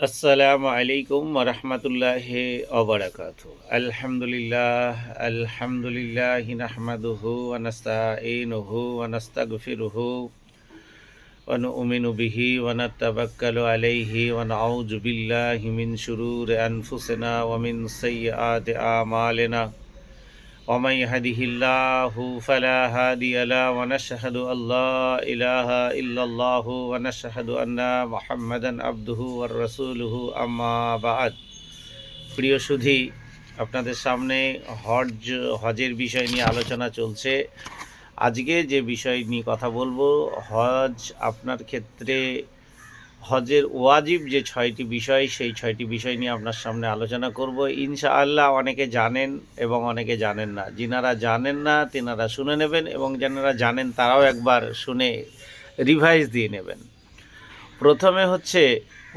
আসসালামু আলাইকুম ওরহমতুল্লাহি ওয়াবারাকাতুহু। আলহামদুলিল্লাহি নাহমাদুহু ওয়া নাস্তাঈনুহু ওয়া নাস্তাগফিরুহু ওয়া নু'মিনু বিহি ওয়া নাতাওয়াক্কালু আলাইহি ওয়া নাউযু বিল্লাহি মিন শুরুরি আনফুসিনা ওয়া মিন সাইয়্যাতি আমালিনা। ومن يهده الله فلا هادي له ونشهد أن لا إله إلا الله ونشهد أن محمدا عبده ورسوله أما بعد। প্রিয় সুধী, আপনাদের সামনে হজের বিষয় নিয়ে আলোচনা চলছে। আজকে যে বিষয় নিয়ে কথা বলবো, হজ আপনার ক্ষেত্রে হজের ওয়াজিব যে 6টি বিষয়, সেই 6টি বিষয় নিয়ে আপনার সামনে আলোচনা করব ইনশাআল্লাহ। অনেকে জানেন এবং অনেকে জানেন না। যিনারা জানেন না তিনারা শুনে নেবেন, এবং যারা জানেন তারাও একবার শুনে রিভাইজ দিয়ে নেবেন। প্রথমে হচ্ছে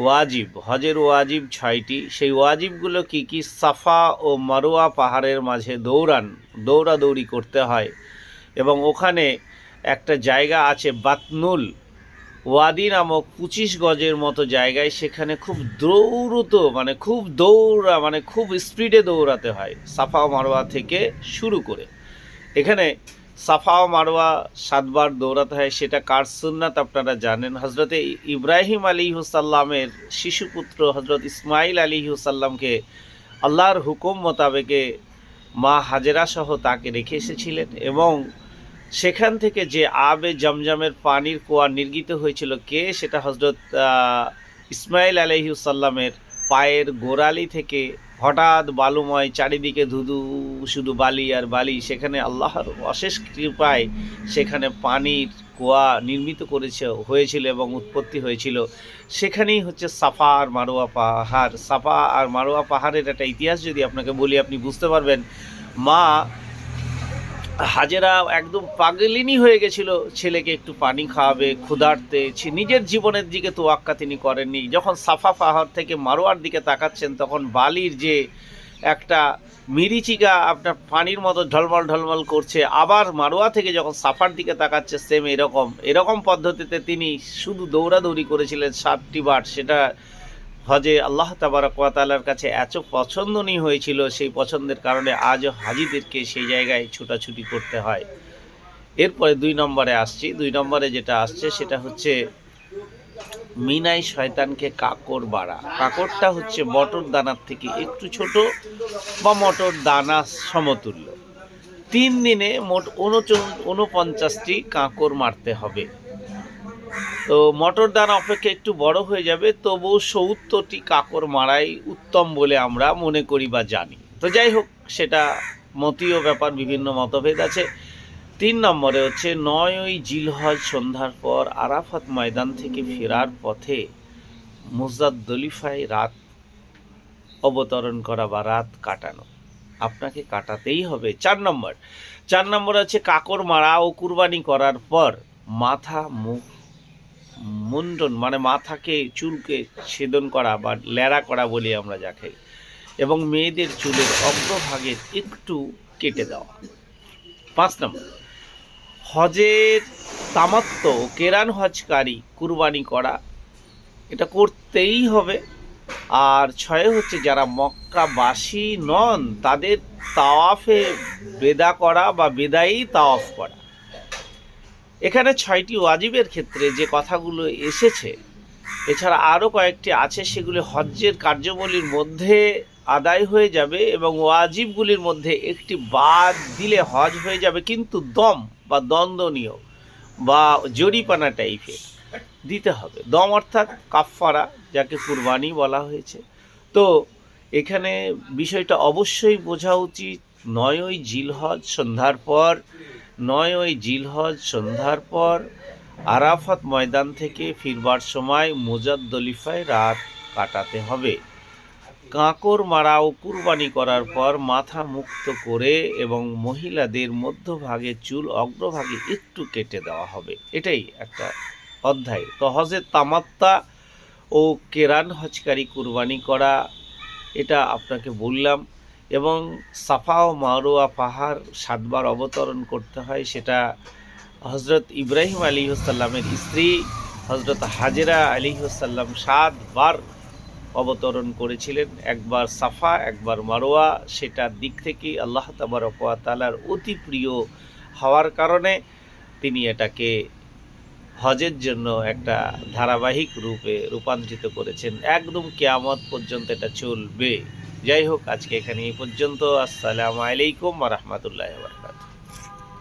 ওয়াজিব। হজের ওয়াজিব 6টি। সেই ওয়াজিবগুলো কি কি? সাফা ও মারওয়া পাহাড়ের মাঝে দৌড়াদৌড়ি করতে হয়, এবং ওখানে একটা জায়গা আছে বাতনুল ওয়াদি নামক 25 গজের মতো জায়গায়। সেখানে খুব খুব স্পিডে দৌড়াতে হয় সাফা ও মারওয়া থেকে শুরু করে। এখানে সাফা ও মারওয়া 7 বার দৌড়াতে হয়। সেটা কার সুন্নাত আপনারা জানেন। হজরতে ইব্রাহিম আলাইহিসসালামের শিশুপুত্র হজরত ইসমাইল আলাইহিসসালামকে আল্লাহর হুকুম মোতাবেকে মা হাজেরা সহ তাকে রেখে এসেছিলেন, এবং সেখান থেকে যে আবে জমজমের পানির কুয়া নির্গিত হয়েছিল সেটা হজরত ইসমাইল আলাইহিসসালামের পায়ের গোড়ালি থেকে। হঠাৎ বালুময় চারিদিকে ধুধু, শুধু বালি আর বালি। সেখানে আল্লাহর অশেষ কৃপায় সেখানে পানির কুয়া নির্মিত হয়েছিল এবং উৎপত্তি হয়েছিল। সেখানেই হচ্ছে সাফা আর মারওয়া পাহাড়। সাফা আর মারওয়া পাহাড়ের একটা ইতিহাস যদি আপনাকে বলি, আপনি বুঝতে পারবেন। মা হাজেরা একদম পাগলিনী হয়ে গেছিল, ছেলেকে একটু পানি খাওয়াবে, ক্ষুধার্তে। নিজের জীবনের দিকে তোয়াক্কা তিনি করেননি। যখন সাফা পাহাড় থেকে মারোয়ার দিকে তাকাচ্ছেন, তখন বালির যে একটা মিরিচিকা আপনার পানির মতো ঢলমল ঢলমল করছে। আবার মারোয়া থেকে যখন সাফার দিকে তাকাচ্ছে, সেম এরকম পদ্ধতিতে তিনি শুধু দৌড়াদৌড়ি করেছিলেন 7টি বার। সেটা হজে আল্লাহ তাবারক ওয়া তাআলার কাছে এত পছন্দনীয় হয়েছিল। সেই পছন্দের কারণে আজও হাজিদেরকে সেই জায়গায় ছুটাছুটি করতে হয়। এরপরে 2 নম্বরে আসছি। 2 নম্বরে যেটা আসছে সেটা হচ্ছে মিনায় শয়তানকে কাকড় বাড়া। কাকড়টা হচ্ছে মটর দানার থেকে একটু ছোট বা মটর দানা সমতুল্য। 3 দিনে মোট 49টি কাকড় মারতে হবে। তো মটর দানা অপেক্ষা একটু বড় হয়ে যাবে, তবুও 70টি কাকড় মারাই উত্তম বলে আমরা মনে করি বা জানি। তো যাই হোক, সেটা মতীয় ব্যাপার, বিভিন্ন মতভেদ আছে। 3 নম্বরে হচ্ছে 9ই জিলহজ সন্ধ্যার পর আরাফাত ময়দান থেকে ফেরার পথে মুজদালিফায় রাত অবতরণ করা বা রাত কাটানো আপনাকে কাটাতেই হবে। 4 নম্বর হচ্ছে কাকড় মারা ও কুরবানি করার পর মাথা মুখ মুন্ডন, মানে মাথাকে চুলকে ছেদন করা বা ল্যাড়া করা বলি আমরা যাকে, এবং মেয়েদের চুলের অগ্রভাগে একটু কেটে দেওয়া। 5 নম্বর হজের তামাত্ম কেরান হজকারী কুরবানি করা, এটা করতেই হবে। আর 6 হচ্ছে যারা মক্কাবাসী নন তাদের তাওয়াফে বেদা করা বা বেদাই তাওয়াফ করা। এখানে 6টি ওয়াজিবের ক্ষেত্রে যে কথাগুলো এসেছে, এছাড়া আরও কয়েকটি আছে, সেগুলি হজ্জের কার্যাবলীর মধ্যে আদায় হয়ে যাবে, এবং ওয়াজিবগুলির মধ্যে একটি বাদ দিলে হজ হয়ে যাবে, কিন্তু দম বা দণ্ডনীয় বা জরিপানা টাইপের দিতে হবে। দম অর্থাৎ কাফফারা, যাকে কুরবানি বলা হয়েছে। তো এখানে বিষয়টা অবশ্যই বোঝা উচিত। 9ই জিলহজ সন্ধ্যার পর আরাফাত ময়দান থেকে ফিরবার সময় মুজদালিফায় রাত কাটাতে হবে। কাকড় মারা ও কুরবানি করার পর মাথা মুক্ত করে এবং মহিলাদের মধ্যভাগে চুল অগ্রভাগে একটু কেটে দেওয়া হবে। এটাই একটা অধ্যায়। তো হজের তামাত্তা ও কেরান হজকারী কুরবানি করা, এটা আপনাকে বললাম। এবং সাফা ও মারওয়া পাহাড় 7 বার অবতরণ করতে হয়। সেটা হজরত ইব্রাহিম আলাইহিসসালামের স্ত্রী হজরত হাজেরা আলাইহিসসালাম 7 বার অবতরণ করেছিলেন, একবার সাফা একবার মারোয়া। সেটার দিক থেকেই আল্লাহ তাবারক ওয়া তাআলার অতি প্রিয় হওয়ার কারণে তিনি এটাকে হজের জন্য একটা ধারাবাহিক রূপে রূপান্তরিত করেছেন। একদম কিয়ামত পর্যন্ত এটা চলবে। যাই হোক, আজকে এখানে এই পর্যন্ত। আসসালামু আলাইকুম ওয়া রাহমাতুল্লাহি ওয়া বারাকাতুহু।